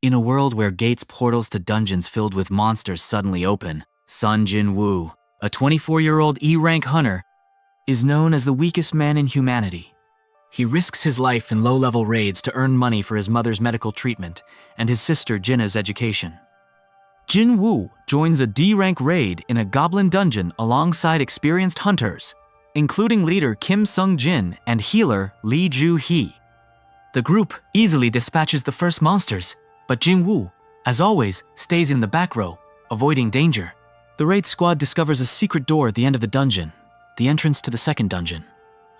In a world where gates portals to dungeons filled with monsters suddenly open, son Jin Woo, a 24-year-old E-rank hunter, is known as the weakest man in humanity. He risks his life in low-level raids to earn money for his mother's medical treatment and his sister Jinna's education. Jin Woo joins a D-rank raid in a goblin dungeon alongside experienced hunters, including leader Kim Sung-jin and healer Lee Ju-hee. The group easily dispatches the first monsters, but Jin Woo, as always, stays in the back row, avoiding danger. The raid squad discovers a secret door at the end of the dungeon, the entrance to the second dungeon,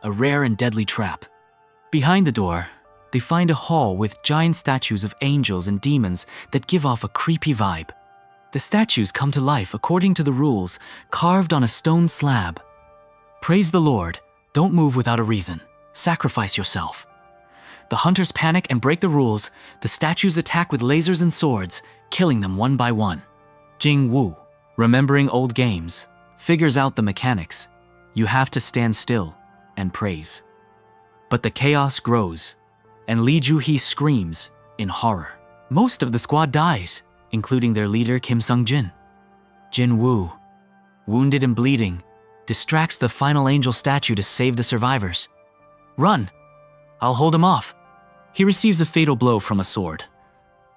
a rare and deadly trap. Behind the door, they find a hall with giant statues of angels and demons that give off a creepy vibe. The statues come to life according to the rules carved on a stone slab. Praise the Lord, don't move without a reason, sacrifice yourself. The hunters panic and break the rules. The statues attack with lasers and swords, killing them one by one. Jin Woo, remembering old games, figures out the mechanics. You have to stand still and praise. But the chaos grows, and Lee Ju-hee screams in horror. Most of the squad dies, including their leader Kim Sung-jin. Jin Woo, wounded and bleeding, distracts the final angel statue to save the survivors. Run! I'll hold him off. He receives a fatal blow from a sword.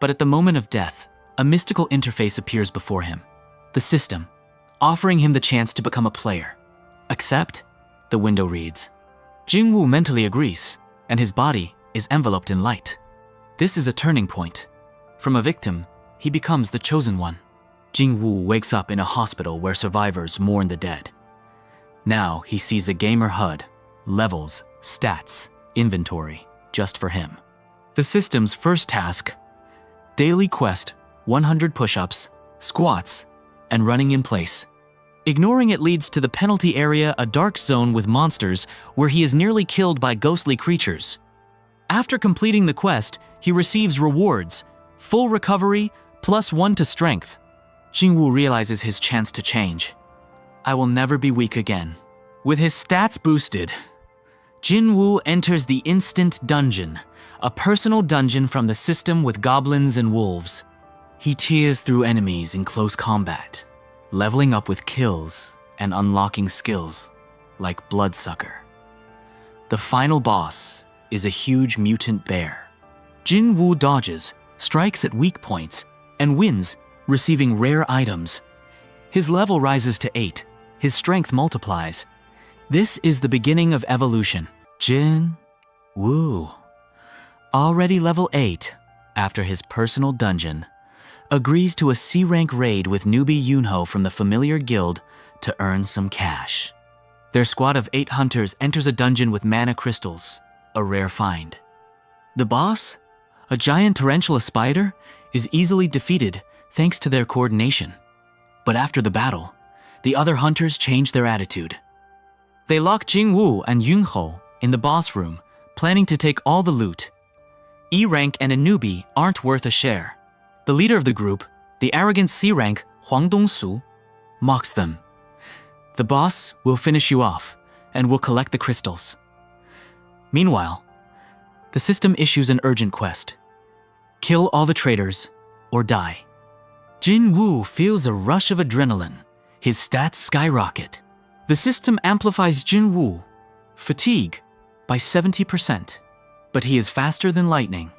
But at the moment of death, a mystical interface appears before him. The system, offering him the chance to become a player. Accept? The window reads. Jin Woo mentally agrees, and his body is enveloped in light. This is a turning point. From a victim, he becomes the chosen one. Jin Woo wakes up in a hospital where survivors mourn the dead. Now he sees a gamer HUD, levels, stats, inventory, just for him. The system's first task: daily quest, 100 push-ups, squats, and running in place. Ignoring it leads to the penalty area, a dark zone with monsters where he is nearly killed by ghostly creatures. After completing the quest, he receives rewards, full recovery, +1 to strength. Jin Woo realizes his chance to change. I will never be weak again. With his stats boosted, Jin Woo enters the Instant Dungeon, a personal dungeon from the system with goblins and wolves. He tears through enemies in close combat, leveling up with kills and unlocking skills like Bloodsucker. The final boss is a huge mutant bear. Jin Woo dodges, strikes at weak points, and wins, receiving rare items. His level rises to 8, his strength multiplies. This is the beginning of evolution. Jin Woo, already level 8 after his personal dungeon, agrees to a C-rank raid with newbie Yunho from the familiar guild to earn some cash. Their squad of 8 hunters enters a dungeon with mana crystals, a rare find. The boss, a giant tarantula spider, is easily defeated thanks to their coordination. But after the battle, the other hunters change their attitude. They lock Jin Woo and Yunho in the boss room, planning to take all the loot. E-rank and a newbie aren't worth a share. The leader of the group, the arrogant C-rank Hwang Dong-su, mocks them. The boss will finish you off and will collect the crystals. Meanwhile, the system issues an urgent quest. Kill all the traitors or die. Jin Woo feels a rush of adrenaline. His stats skyrocket. The system amplifies Jin Woo, fatigue, by 70%, but he is faster than lightning.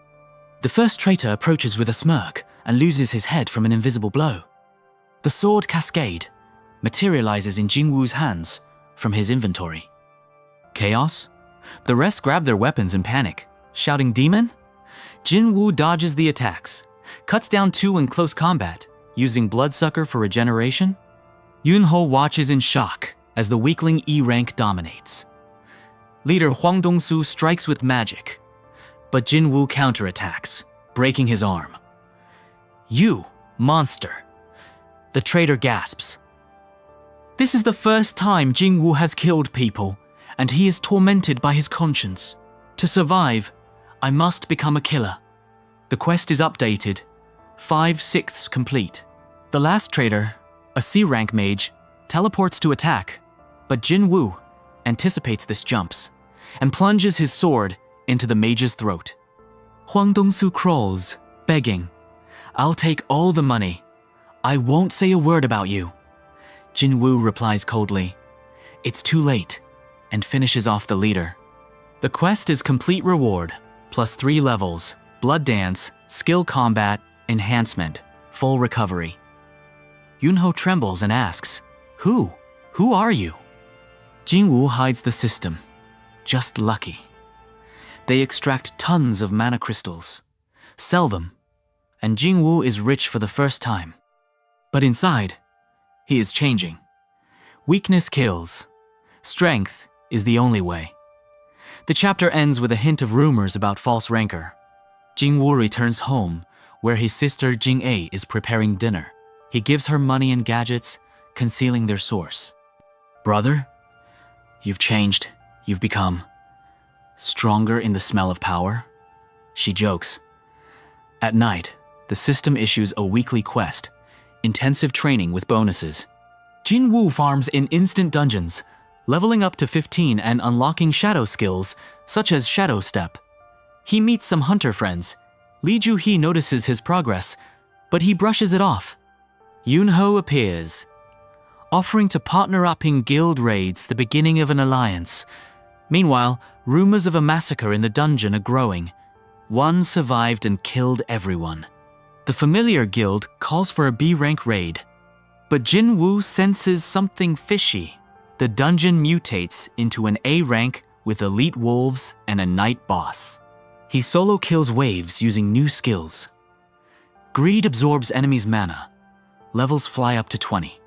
The first traitor approaches with a smirk and loses his head from an invisible blow. The sword cascade materializes in Jin Woo's hands from his inventory. Chaos? The rest grab their weapons in panic, shouting demon? Jin Woo dodges the attacks, cuts down 2 in close combat, using Bloodsucker for regeneration. Yunho watches in shock as the weakling E-rank dominates. Leader Hwang Dong-su strikes with magic, but Jin Woo counterattacks, breaking his arm. You, monster! The traitor gasps. This is the first time Jin Woo has killed people, and he is tormented by his conscience. To survive, I must become a killer. The quest is updated, 5/6 complete. The last traitor, a C-rank mage, teleports to attack, but Jin Woo anticipates this jumps and plunges his sword into the mage's throat. Hwang Dong-su crawls, begging, I'll take all the money. I won't say a word about you. Jinwoo replies coldly, "It's too late," and finishes off the leader. The quest is complete reward, plus 3 levels, blood dance, skill combat, enhancement, full recovery. Yunho trembles and asks, Who? Who are you? Jinwoo hides the system. Just lucky. They extract tons of mana crystals, sell them, and Jinwoo is rich for the first time. But inside, he is changing. Weakness kills. Strength is the only way. The chapter ends with a hint of rumors about false rancor. Jinwoo returns home, where his sister Jing-A is preparing dinner. He gives her money and gadgets, concealing their source. Brother, you've changed. You've become stronger in the smell of power. She jokes. At night, the system issues a weekly quest, intensive training with bonuses. Jinwoo farms in instant dungeons, leveling up to 15 and unlocking shadow skills, such as Shadow Step. He meets some hunter friends. Lee Ju-hee notices his progress, but he brushes it off. Yunho appears, offering to partner up in guild raids, the beginning of an alliance. Meanwhile, rumors of a massacre in the dungeon are growing. One survived and killed everyone. The familiar guild calls for a B-rank raid. But Jinwoo senses something fishy. The dungeon mutates into an A rank with elite wolves and a night boss. He solo kills waves using new skills. Greed absorbs enemies' mana. Levels fly up to 20.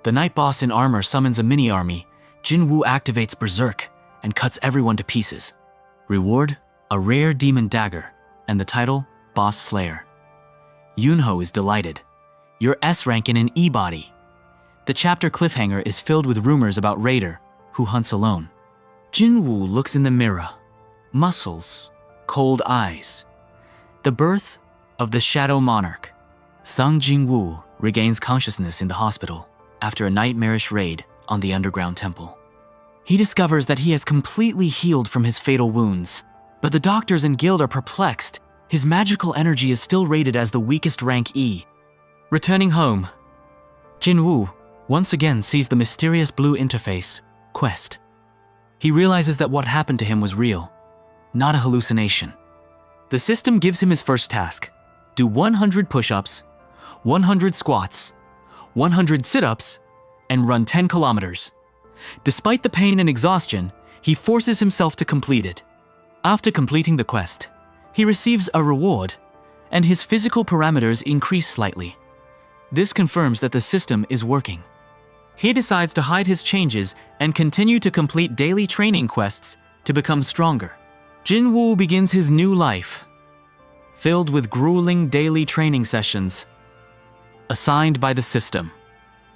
The night boss in armor summons a mini-army. Jinwoo activates Berserk and cuts everyone to pieces. Reward, a rare demon dagger, and the title, Boss Slayer. Yunho is delighted. You're S rank in an E-body. The chapter cliffhanger is filled with rumors about Raider, who hunts alone. Jinwoo looks in the mirror. Muscles, cold eyes. The birth of the Shadow Monarch. Sung Jinwoo regains consciousness in the hospital after a nightmarish raid on the underground temple. He discovers that he has completely healed from his fatal wounds, but the doctors and guild are perplexed. His magical energy is still rated as the weakest rank E. Returning home, Jinwoo once again sees the mysterious blue interface, Quest. He realizes that what happened to him was real, not a hallucination. The system gives him his first task: do 100 push-ups, 100 squats, 100 sit-ups, and run 10 kilometers. Despite the pain and exhaustion, he forces himself to complete it. After completing the quest, he receives a reward, and his physical parameters increase slightly. This confirms that the system is working. He decides to hide his changes and continue to complete daily training quests to become stronger. Jinwoo begins his new life, filled with grueling daily training sessions assigned by the system.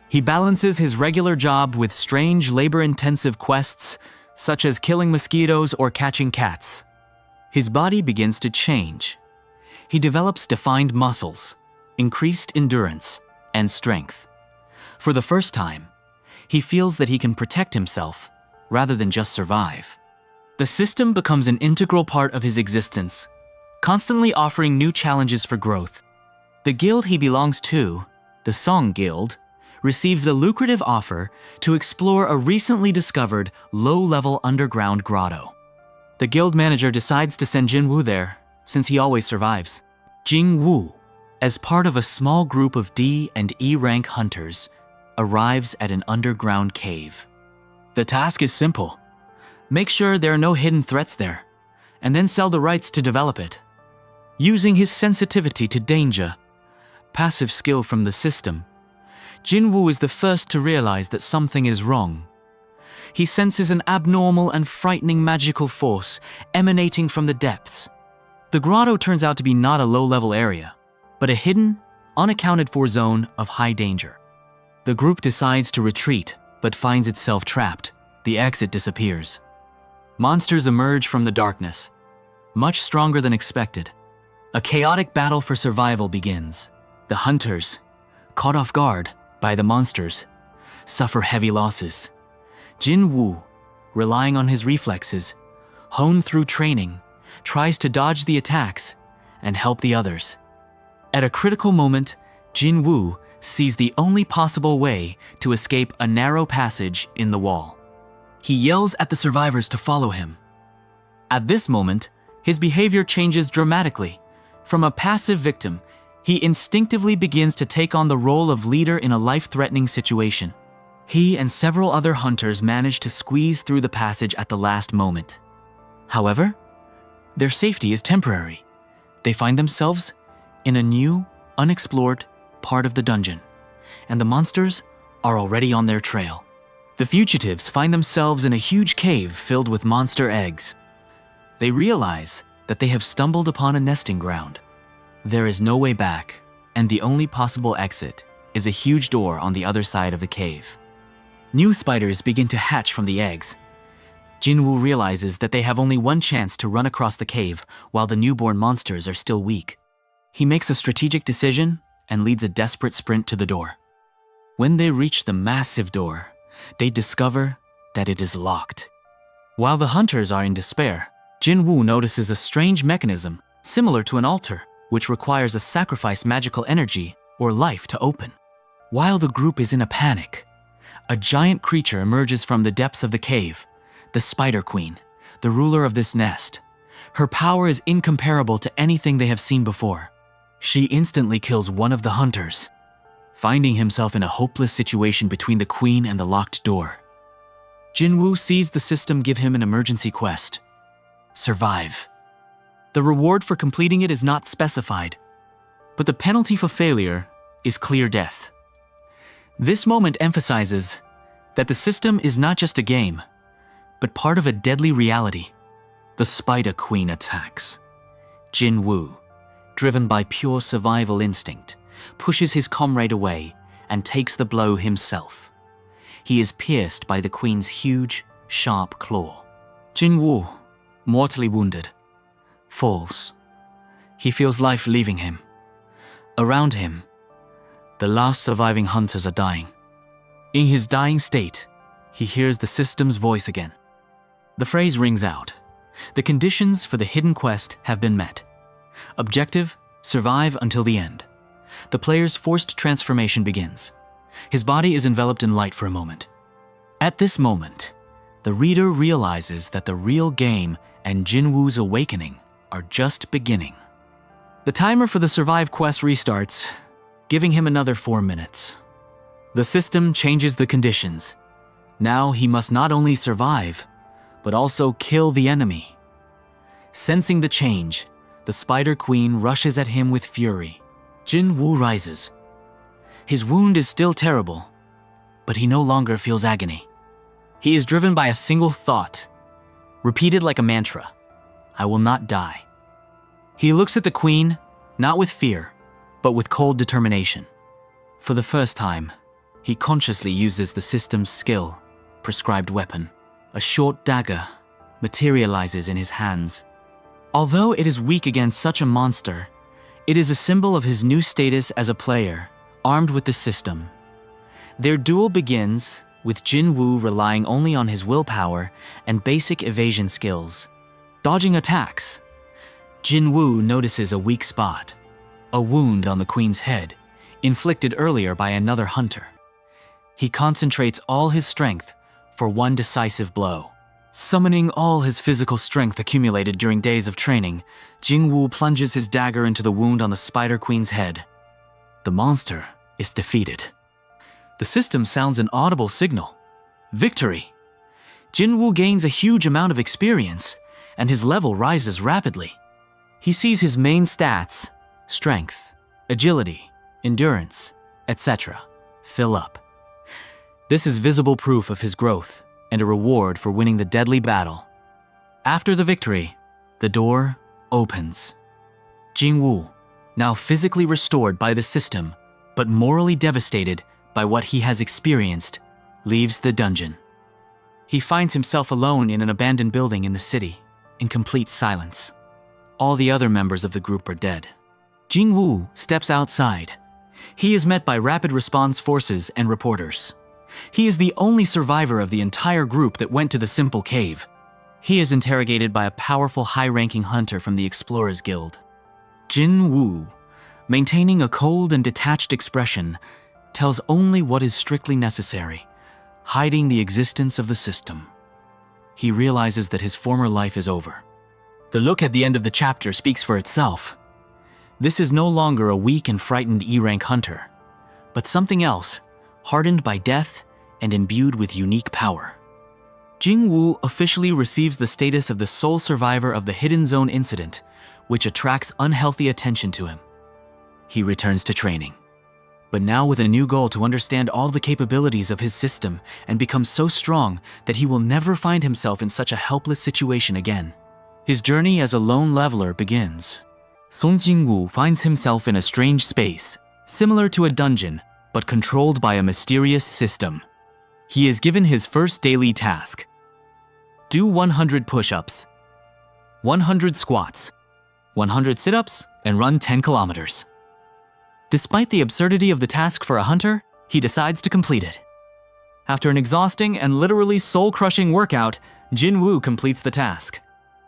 He balances his regular job with strange labor-intensive quests, such as killing mosquitoes or catching cats. His body begins to change. He develops defined muscles, increased endurance, and strength. For the first time, he feels that he can protect himself rather than just survive. The system becomes an integral part of his existence, constantly offering new challenges for growth. The guild he belongs to, the Song Guild, receives a lucrative offer to explore a recently discovered low-level underground grotto. The guild manager decides to send Jinwoo there, since he always survives. Jinwoo, as part of a small group of D and E rank hunters, arrives at an underground cave. The task is simple. Make sure there are no hidden threats there, and then sell the rights to develop it. Using his sensitivity to danger, passive skill from the system, Jinwoo is the first to realize that something is wrong. He senses an abnormal and frightening magical force emanating from the depths. The grotto turns out to be not a low-level area, but a hidden, unaccounted-for zone of high danger. The group decides to retreat, but finds itself trapped. The exit disappears. Monsters emerge from the darkness, much stronger than expected. A chaotic battle for survival begins. The hunters, caught off guard by the monsters, suffer heavy losses. Jinwoo, relying on his reflexes, honed through training, tries to dodge the attacks and help the others. At a critical moment, Jin Woo sees the only possible way to escape a narrow passage in the wall. He yells at the survivors to follow him. At this moment, his behavior changes dramatically. From a passive victim, he instinctively begins to take on the role of leader in a life-threatening situation. He and several other hunters manage to squeeze through the passage at the last moment. However, their safety is temporary. They find themselves in a new, unexplored part of the dungeon, and the monsters are already on their trail. The fugitives find themselves in a huge cave filled with monster eggs. They realize that they have stumbled upon a nesting ground. There is no way back, and the only possible exit is a huge door on the other side of the cave. New spiders begin to hatch from the eggs. Jinwoo realizes that they have only one chance to run across the cave while the newborn monsters are still weak. He makes a strategic decision and leads a desperate sprint to the door. When they reach the massive door, they discover that it is locked. While the hunters are in despair, Jinwoo notices a strange mechanism similar to an altar, which requires a sacrifice magical energy or life to open. While the group is in a panic, a giant creature emerges from the depths of the cave, the Spider Queen, the ruler of this nest. Her power is incomparable to anything they have seen before. She instantly kills one of the hunters, finding himself in a hopeless situation between the queen and the locked door. Jinwoo sees the system give him an emergency quest: survive. The reward for completing it is not specified, but the penalty for failure is clear death. This moment emphasizes that the system is not just a game, but part of a deadly reality. The Spider Queen attacks. Jinwoo, driven by pure survival instinct, pushes his comrade away and takes the blow himself. He is pierced by the queen's huge, sharp claw. Jinwoo, mortally wounded, falls. He feels life leaving him. Around him, the last surviving hunters are dying. In his dying state, he hears the system's voice again. The phrase rings out. The conditions for the hidden quest have been met. Objective: survive until the end. The player's forced transformation begins. His body is enveloped in light for a moment. At this moment, the reader realizes that the real game and Jinwoo's awakening are just beginning. The timer for the survive quest restarts, giving him another 4 minutes. The system changes the conditions. Now he must not only survive, but also kill the enemy. Sensing the change, the Spider Queen rushes at him with fury. Jinwoo rises. His wound is still terrible, but he no longer feels agony. He is driven by a single thought, repeated like a mantra: I will not die. He looks at the queen, not with fear, but with cold determination. For the first time, he consciously uses the system's skill, prescribed weapon. A short dagger materializes in his hands. Although it is weak against such a monster, it is a symbol of his new status as a player, armed with the system. Their duel begins with Jinwoo relying only on his willpower and basic evasion skills. Dodging attacks, Jinwoo notices a weak spot, a wound on the queen's head, inflicted earlier by another hunter. He concentrates all his strength for one decisive blow. Summoning all his physical strength accumulated during days of training, Jinwoo plunges his dagger into the wound on the Spider Queen's head. The monster is defeated. The system sounds an audible signal: victory! Jinwoo gains a huge amount of experience, and his level rises rapidly. He sees his main stats, strength, agility, endurance, etc., fill up. This is visible proof of his growth and a reward for winning the deadly battle. After the victory, the door opens. Jinwoo, now physically restored by the system, but morally devastated by what he has experienced, leaves the dungeon. He finds himself alone in an abandoned building in the city, in complete silence. All the other members of the group are dead. Jinwoo steps outside. He is met by rapid response forces and reporters. He is the only survivor of the entire group that went to the simple cave. He is interrogated by a powerful high-ranking hunter from the Explorers Guild. Jin Woo, maintaining a cold and detached expression, tells only what is strictly necessary, hiding the existence of the system. He realizes that his former life is over. The look at the end of the chapter speaks for itself. This is no longer a weak and frightened E-rank hunter, but something else, hardened by death and imbued with unique power. Jin Woo officially receives the status of the sole survivor of the Hidden Zone incident, which attracts unhealthy attention to him. He returns to training, but now with a new goal to understand all the capabilities of his system and become so strong that he will never find himself in such a helpless situation again. His journey as a lone leveler begins. Jin Woo finds himself in a strange space, similar to a dungeon, but controlled by a mysterious system. He is given his first daily task. Do 100 push-ups, 100 squats, 100 sit-ups, and run 10 kilometers. Despite the absurdity of the task for a hunter, he decides to complete it. After an exhausting and literally soul-crushing workout, Jin Woo completes the task.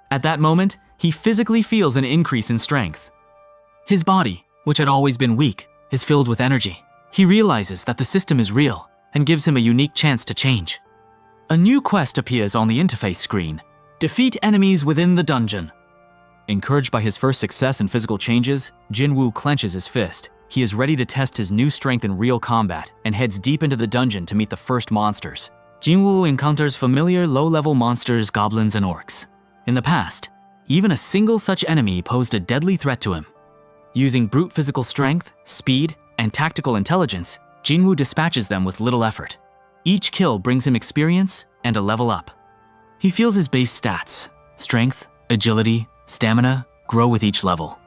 At that moment, he physically feels an increase in strength. His body, which had always been weak, is filled with energy. He realizes that the system is real and gives him a unique chance to change. A new quest appears on the interface screen. Defeat enemies within the dungeon. Encouraged by his first success in physical changes, Jin Woo clenches his fist. He is ready to test his new strength in real combat and heads deep into the dungeon to meet the first monsters. Jinwoo encounters familiar low-level monsters, goblins, and orcs. In the past, even a single such enemy posed a deadly threat to him. Using brute physical strength, speed, and tactical intelligence, Jinwoo dispatches them with little effort. Each kill brings him experience and a level up. He feels his base stats, strength, agility, stamina, grow with each level.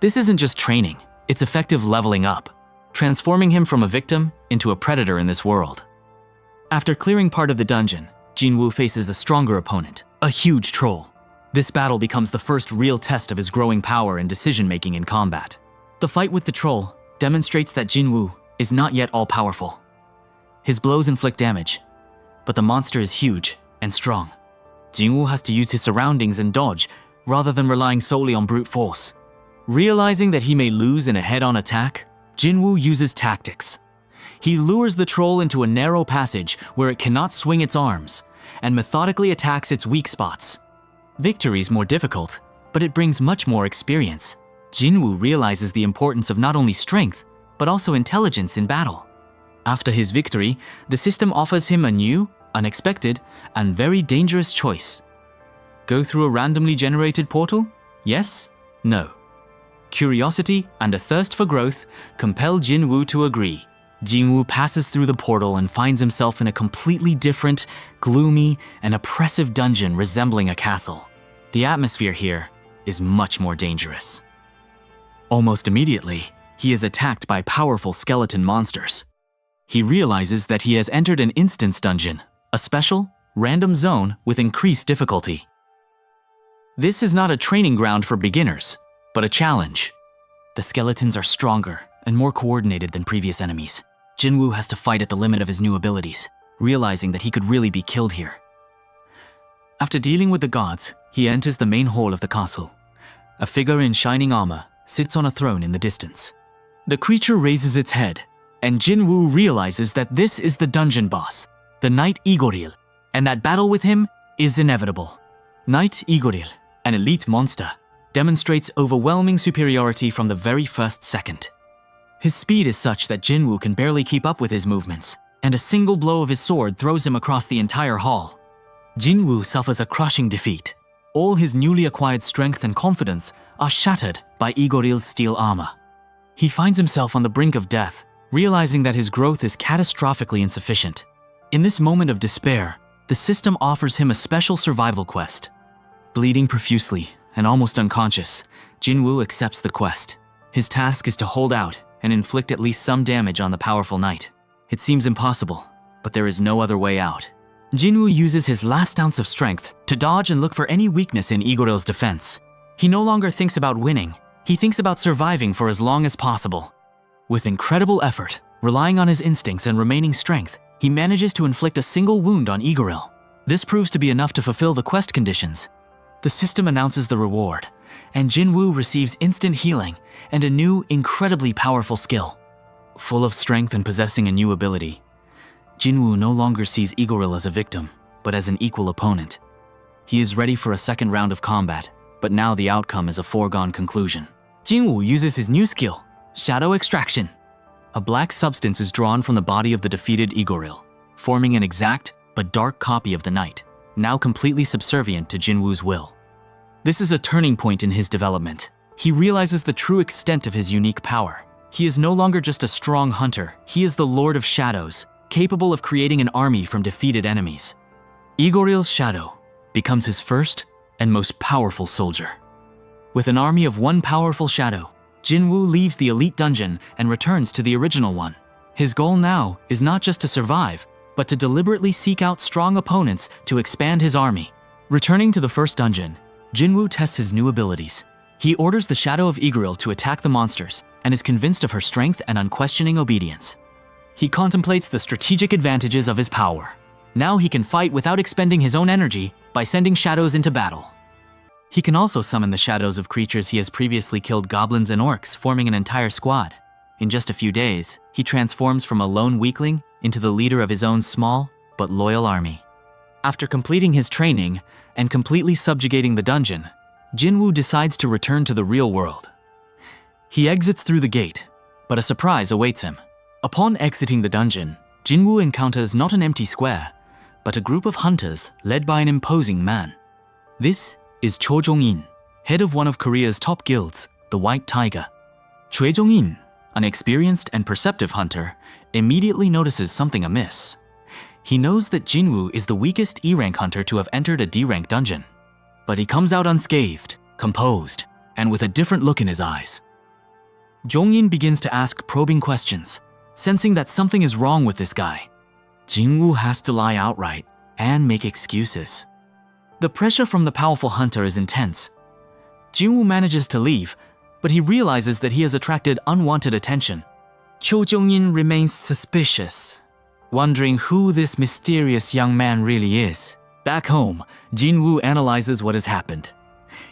This isn't just training, it's effective leveling up, transforming him from a victim into a predator in this world. After clearing part of the dungeon, Jinwoo faces a stronger opponent, a huge troll. This battle becomes the first real test of his growing power and decision-making in combat. The fight with the troll demonstrates that Jinwoo is not yet all-powerful. His blows inflict damage, but the monster is huge and strong. Jinwoo has to use his surroundings and dodge, rather than relying solely on brute force. Realizing that he may lose in a head-on attack, Jinwoo uses tactics. He lures the troll into a narrow passage where it cannot swing its arms, and methodically attacks its weak spots. Victory is more difficult, but it brings much more experience. Jinwoo realizes the importance of not only strength, but also intelligence in battle. After his victory, the system offers him a new, unexpected, and very dangerous choice. Go through a randomly generated portal? Yes? No. Curiosity and a thirst for growth compel Jinwoo to agree. Jinwoo passes through the portal and finds himself in a completely different, gloomy, and oppressive dungeon resembling a castle. The atmosphere here is much more dangerous. Almost immediately, he is attacked by powerful skeleton monsters. He realizes that he has entered an instance dungeon, a special, random zone with increased difficulty. This is not a training ground for beginners, but a challenge. The skeletons are stronger and more coordinated than previous enemies. Jinwoo has to fight at the limit of his new abilities, realizing that he could really be killed here. After dealing with the gods, he enters the main hall of the castle. A figure in shining armor sits on a throne in the distance. The creature raises its head, and Jinwoo realizes that this is the dungeon boss, the Knight Igoril, and that battle with him is inevitable. Knight Igoril, an elite monster, demonstrates overwhelming superiority from the very first second. His speed is such that Jinwoo can barely keep up with his movements, and a single blow of his sword throws him across the entire hall. Jinwoo suffers a crushing defeat. All his newly acquired strength and confidence are shattered by Igoril's steel armor. He finds himself on the brink of death, realizing that his growth is catastrophically insufficient. In this moment of despair, the system offers him a special survival quest. Bleeding profusely and almost unconscious, Jinwoo accepts the quest. His task is to hold out and inflict at least some damage on the powerful knight. It seems impossible, but there is no other way out. Jinwoo uses his last ounce of strength to dodge and look for any weakness in Igoril's defense. He no longer thinks about winning, he thinks about surviving for as long as possible. With incredible effort, relying on his instincts and remaining strength, he manages to inflict a single wound on Igoril. This proves to be enough to fulfill the quest conditions. The system announces the reward, and Jinwoo receives instant healing and a new, incredibly powerful skill. Full of strength and possessing a new ability, Jinwoo no longer sees Igoril as a victim, but as an equal opponent. He is ready for a second round of combat, but now the outcome is a foregone conclusion. Jinwoo uses his new skill, Shadow Extraction. A black substance is drawn from the body of the defeated Igoril, forming an exact but dark copy of the knight, now completely subservient to Jinwoo's will. This is a turning point in his development. He realizes the true extent of his unique power. He is no longer just a strong hunter, he is the Lord of Shadows, capable of creating an army from defeated enemies. Igoril's shadow becomes his first and most powerful soldier. With an army of one powerful shadow, Jinwoo leaves the elite dungeon and returns to the original one. His goal now is not just to survive, but to deliberately seek out strong opponents to expand his army. Returning to the first dungeon, Jinwoo tests his new abilities. He orders the Shadow of Igoril to attack the monsters and is convinced of her strength and unquestioning obedience. He contemplates the strategic advantages of his power. Now he can fight without expending his own energy by sending shadows into battle. He can also summon the shadows of creatures he has previously killed, goblins and orcs, forming an entire squad. In just a few days, he transforms from a lone weakling into the leader of his own small but loyal army. After completing his training and completely subjugating the dungeon, Jinwoo decides to return to the real world. He exits through the gate, but a surprise awaits him. Upon exiting the dungeon, Jinwoo encounters not an empty square, but a group of hunters led by an imposing man. This is Cho Jong-in, head of one of Korea's top guilds, the White Tiger. Choi Jong-in, an experienced and perceptive hunter, immediately notices something amiss. He knows that Jinwoo is the weakest E-rank hunter to have entered a D-rank dungeon. But he comes out unscathed, composed, and with a different look in his eyes. Jong-in begins to ask probing questions, sensing that something is wrong with this guy. Jinwoo has to lie outright and make excuses. The pressure from the powerful hunter is intense. Jinwoo manages to leave, but he realizes that he has attracted unwanted attention. Cho Jong-in remains suspicious, wondering who this mysterious young man really is. Back home, Jinwoo analyzes what has happened.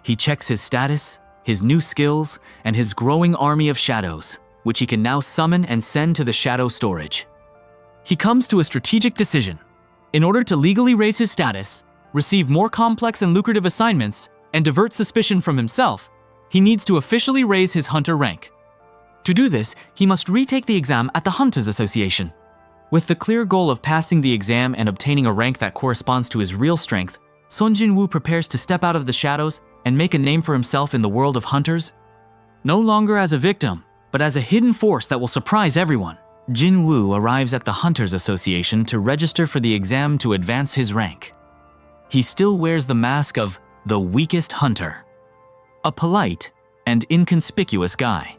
He checks his status, his new skills, and his growing army of shadows, which he can now summon and send to the shadow storage. He comes to a strategic decision. In order to legally raise his status, receive more complex and lucrative assignments, and divert suspicion from himself, he needs to officially raise his hunter rank. To do this, he must retake the exam at the Hunters Association. With the clear goal of passing the exam and obtaining a rank that corresponds to his real strength, Son Jinwoo prepares to step out of the shadows and make a name for himself in the world of hunters. No longer as a victim, but as a hidden force that will surprise everyone, Jinwoo arrives at the Hunters Association to register for the exam to advance his rank. He still wears the mask of the weakest hunter, a polite and inconspicuous guy.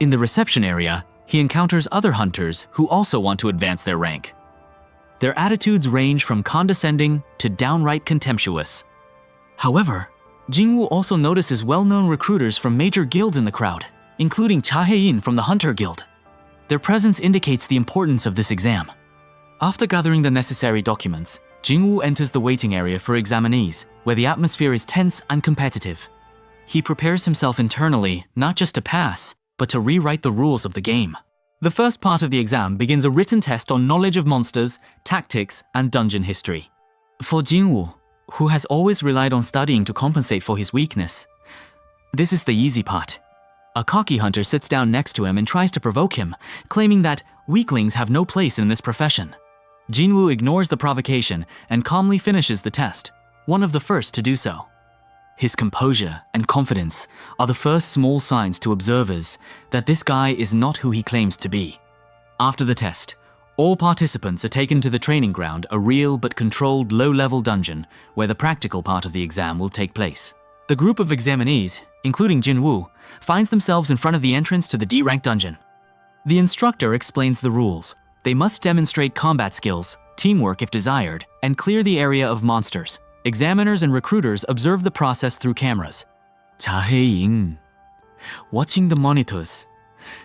In the reception area, he encounters other hunters who also want to advance their rank. Their attitudes range from condescending to downright contemptuous. However, Jinwoo also notices well-known recruiters from major guilds in the crowd, including Cha Hae-in from the Hunter Guild. Their presence indicates the importance of this exam. After gathering the necessary documents, Jinwoo enters the waiting area for examinees, where the atmosphere is tense and competitive. He prepares himself internally, not just to pass, but to rewrite the rules of the game. The first part of the exam begins a written test on knowledge of monsters, tactics, and dungeon history. For Jinwoo, who has always relied on studying to compensate for his weakness, this is the easy part. A cocky hunter sits down next to him and tries to provoke him, claiming that weaklings have no place in this profession. Jinwoo ignores the provocation and calmly finishes the test, one of the first to do so. His composure and confidence are the first small signs to observers that this guy is not who he claims to be. After the test, all participants are taken to the training ground, a real but controlled low-level dungeon where the practical part of the exam will take place. The group of examinees, including Jinwoo, finds themselves in front of the entrance to the D-rank dungeon. The instructor explains the rules. They must demonstrate combat skills, teamwork if desired, and clear the area of monsters. Examiners and recruiters observe the process through cameras. Cha Hae-in, watching the monitors,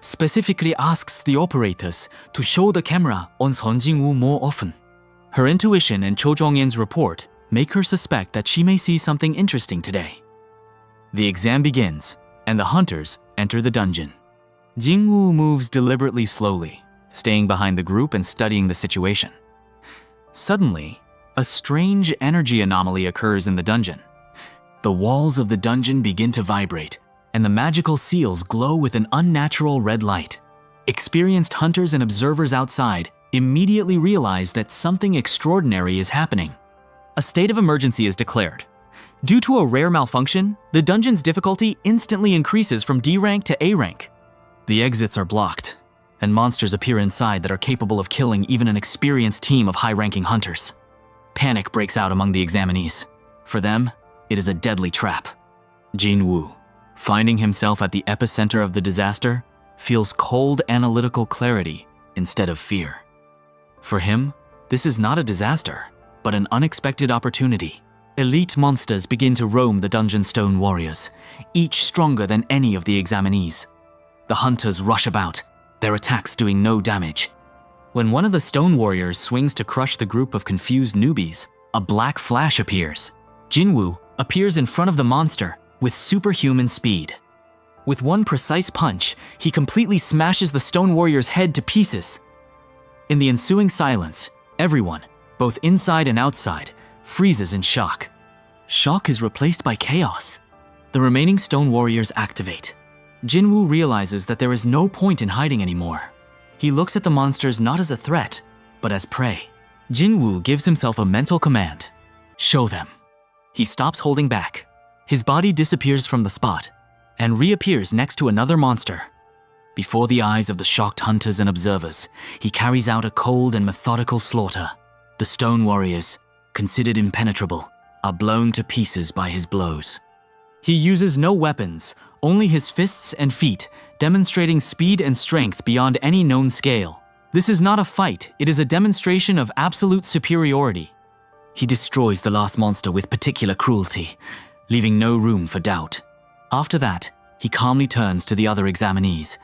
specifically asks the operators to show the camera on Son Jinwoo more often. Her intuition and Cho Jong-in's report make her suspect that she may see something interesting today. The exam begins, and the hunters enter the dungeon. Jinwoo moves deliberately slowly, staying behind the group and studying the situation. Suddenly, a strange energy anomaly occurs in the dungeon. The walls of the dungeon begin to vibrate, and the magical seals glow with an unnatural red light. Experienced hunters and observers outside immediately realize that something extraordinary is happening. A state of emergency is declared. Due to a rare malfunction, the dungeon's difficulty instantly increases from D rank to A rank. The exits are blocked, and monsters appear inside that are capable of killing even an experienced team of high-ranking hunters. Panic breaks out among the examinees. For them, it is a deadly trap. Jin Woo, finding himself at the epicenter of the disaster, feels cold analytical clarity instead of fear. For him, this is not a disaster, but an unexpected opportunity. Elite monsters begin to roam the dungeon stone warriors, each stronger than any of the examinees. The hunters rush about, their attacks doing no damage. When one of the stone warriors swings to crush the group of confused newbies, a black flash appears. Jinwoo appears in front of the monster with superhuman speed. With one precise punch, he completely smashes the stone warrior's head to pieces. In the ensuing silence, everyone, both inside and outside, freezes in shock. Shock is replaced by chaos. The remaining stone warriors activate. Jinwoo realizes that there is no point in hiding anymore. He looks at the monsters not as a threat, but as prey. Jinwoo gives himself a mental command. Show them. He stops holding back. His body disappears from the spot and reappears next to another monster. Before the eyes of the shocked hunters and observers, he carries out a cold and methodical slaughter. The stone warriors, considered impenetrable, are blown to pieces by his blows. He uses no weapons, only his fists and feet, demonstrating speed and strength beyond any known scale. This is not a fight, it is a demonstration of absolute superiority. He destroys the last monster with particular cruelty, leaving no room for doubt. After that, he calmly turns to the other examinees.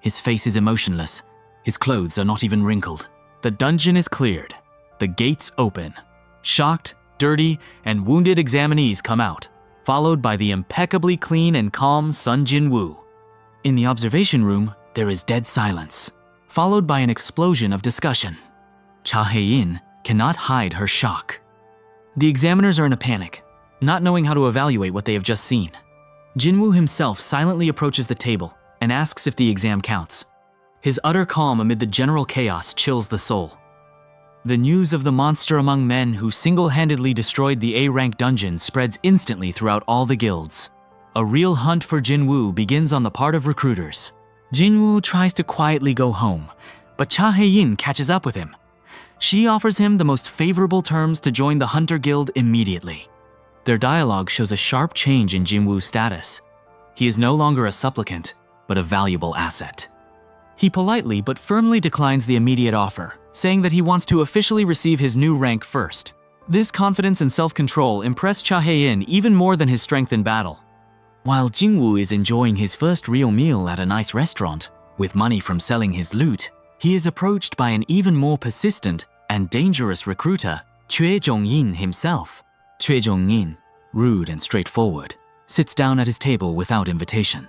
His face is emotionless. His clothes are not even wrinkled. The dungeon is cleared. The gates open. Shocked, dirty, and wounded examinees come out, followed by the impeccably clean and calm Sun Jin Woo. In the observation room, there is dead silence, followed by an explosion of discussion. Cha Hae-in cannot hide her shock. The examiners are in a panic, not knowing how to evaluate what they have just seen. Jinwoo himself silently approaches the table and asks if the exam counts. His utter calm amid the general chaos chills the soul. The news of the monster among men who single-handedly destroyed the A-rank dungeon spreads instantly throughout all the guilds. A real hunt for Jinwoo begins on the part of recruiters. Jinwoo tries to quietly go home, but Cha Hae-in catches up with him. She offers him the most favorable terms to join the Hunter Guild immediately. Their dialogue shows a sharp change in Jinwoo's status. He is no longer a supplicant, but a valuable asset. He politely but firmly declines the immediate offer, saying that he wants to officially receive his new rank first. This confidence and self-control impress Cha Hae-in even more than his strength in battle. While Jinwoo is enjoying his first real meal at a nice restaurant, with money from selling his loot, he is approached by an even more persistent and dangerous recruiter, Choi Jong-in himself. Choi Jong-in, rude and straightforward, sits down at his table without invitation.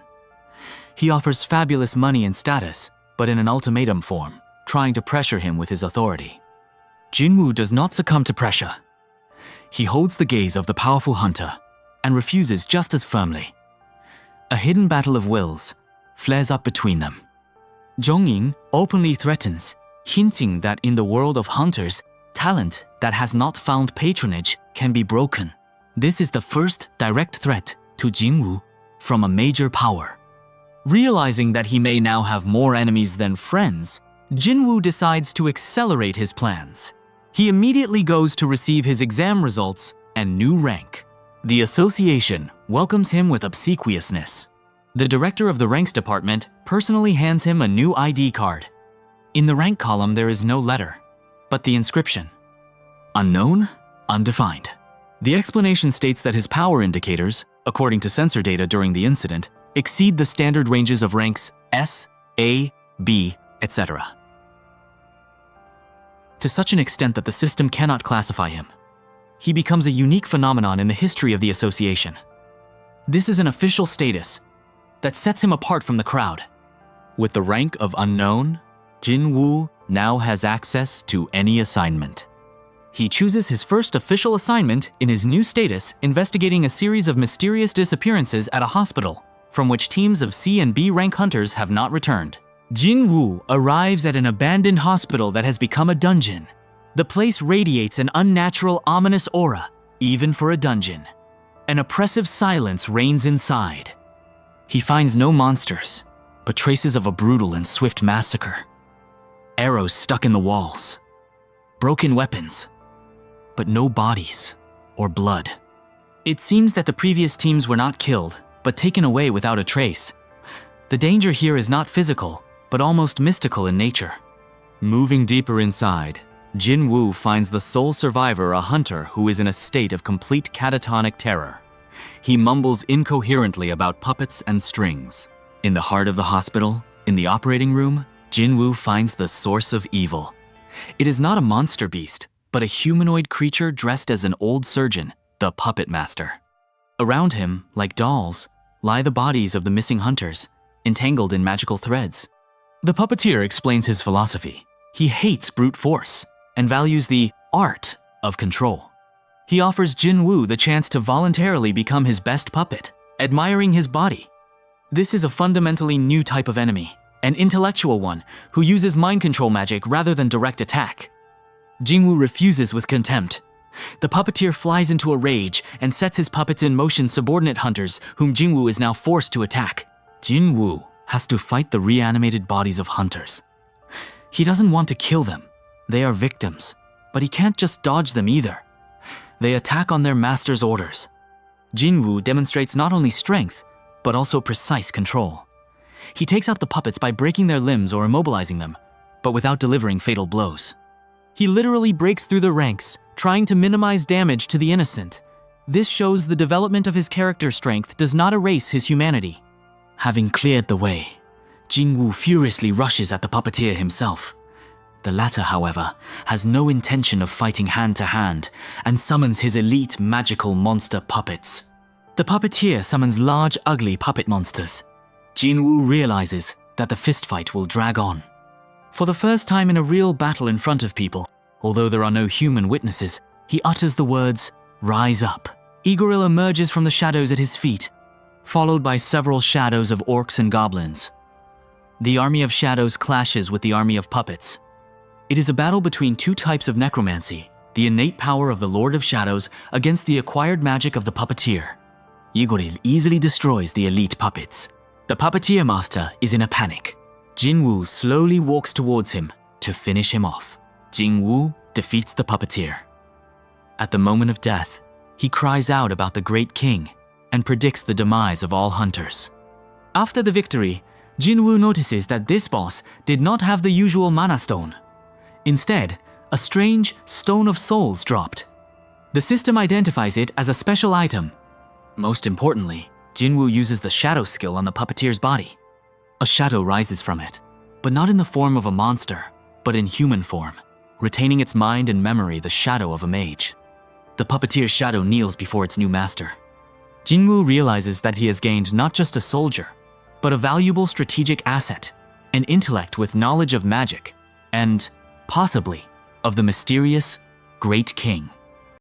He offers fabulous money and status, but in an ultimatum form, trying to pressure him with his authority. Jinwoo does not succumb to pressure. He holds the gaze of the powerful hunter and refuses just as firmly. A hidden battle of wills flares up between them. Jong-in openly threatens, hinting that in the world of hunters, talent that has not found patronage can be broken. This is the first direct threat to Jinwoo from a major power. Realizing that he may now have more enemies than friends, Jinwoo decides to accelerate his plans. He immediately goes to receive his exam results and new rank. The association welcomes him with obsequiousness. The director of the ranks department personally hands him a new ID card. In the rank column there is no letter, but the inscription: unknown, undefined. The explanation states that his power indicators, according to sensor data during the incident, exceed the standard ranges of ranks S, A, B, etc. To such an extent that the system cannot classify him. He becomes a unique phenomenon in the history of the association. This is an official status that sets him apart from the crowd. With the rank of unknown, Jin Woo now has access to any assignment. He chooses his first official assignment in his new status, investigating a series of mysterious disappearances at a hospital, from which teams of C and B rank hunters have not returned. Jin Woo arrives at an abandoned hospital that has become a dungeon. The place radiates an unnatural, ominous aura, even for a dungeon. An oppressive silence reigns inside. He finds no monsters, but traces of a brutal and swift massacre. Arrows stuck in the walls, broken weapons, but no bodies or blood. It seems that the previous teams were not killed, but taken away without a trace. The danger here is not physical, but almost mystical in nature. Moving deeper inside, Jin Woo finds the sole survivor, a hunter who is in a state of complete catatonic terror. He mumbles incoherently about puppets and strings. In the heart of the hospital, in the operating room, Jin Woo finds the source of evil. It is not a monster beast, but a humanoid creature dressed as an old surgeon, the puppet master. Around him, like dolls, lie the bodies of the missing hunters, entangled in magical threads. The puppeteer explains his philosophy. He hates brute force and values the art of control. He offers Jin Woo the chance to voluntarily become his best puppet, admiring his body. This is a fundamentally new type of enemy, an intellectual one who uses mind control magic rather than direct attack. Jinwoo refuses with contempt. The puppeteer flies into a rage and sets his puppets in motion, subordinate hunters whom Jinwoo is now forced to attack. Jinwoo has to fight the reanimated bodies of hunters. He doesn't want to kill them. They are victims, but he can't just dodge them either. They attack on their master's orders. Jinwoo demonstrates not only strength, but also precise control. He takes out the puppets by breaking their limbs or immobilizing them, but without delivering fatal blows. He literally breaks through the ranks, trying to minimize damage to the innocent. This shows the development of his character strength does not erase his humanity. Having cleared the way, Jinwoo furiously rushes at the puppeteer himself. The latter, however, has no intention of fighting hand-to-hand and summons his elite magical monster puppets. The puppeteer summons large, ugly puppet monsters. Jinwoo realizes that the fistfight will drag on. For the first time in a real battle in front of people, although there are no human witnesses, he utters the words, "Rise up." Igoril emerges from the shadows at his feet, followed by several shadows of orcs and goblins. The army of shadows clashes with the army of puppets. It is a battle between two types of necromancy, the innate power of the Lord of Shadows against the acquired magic of the puppeteer. Igoril easily destroys the elite puppets. The puppeteer master is in a panic. Jinwoo slowly walks towards him to finish him off. Jinwoo defeats the puppeteer. At the moment of death, he cries out about the great king and predicts the demise of all hunters. After the victory, Jinwoo notices that this boss did not have the usual mana stone. Instead, a strange stone of souls dropped. The system identifies it as a special item. Most importantly, Jinwoo uses the shadow skill on the puppeteer's body. A shadow rises from it, but not in the form of a monster, but in human form, retaining its mind and memory, the shadow of a mage. The puppeteer's shadow kneels before its new master. Jinwoo realizes that he has gained not just a soldier, but a valuable strategic asset, an intellect with knowledge of magic, and, possibly, of the mysterious Great King.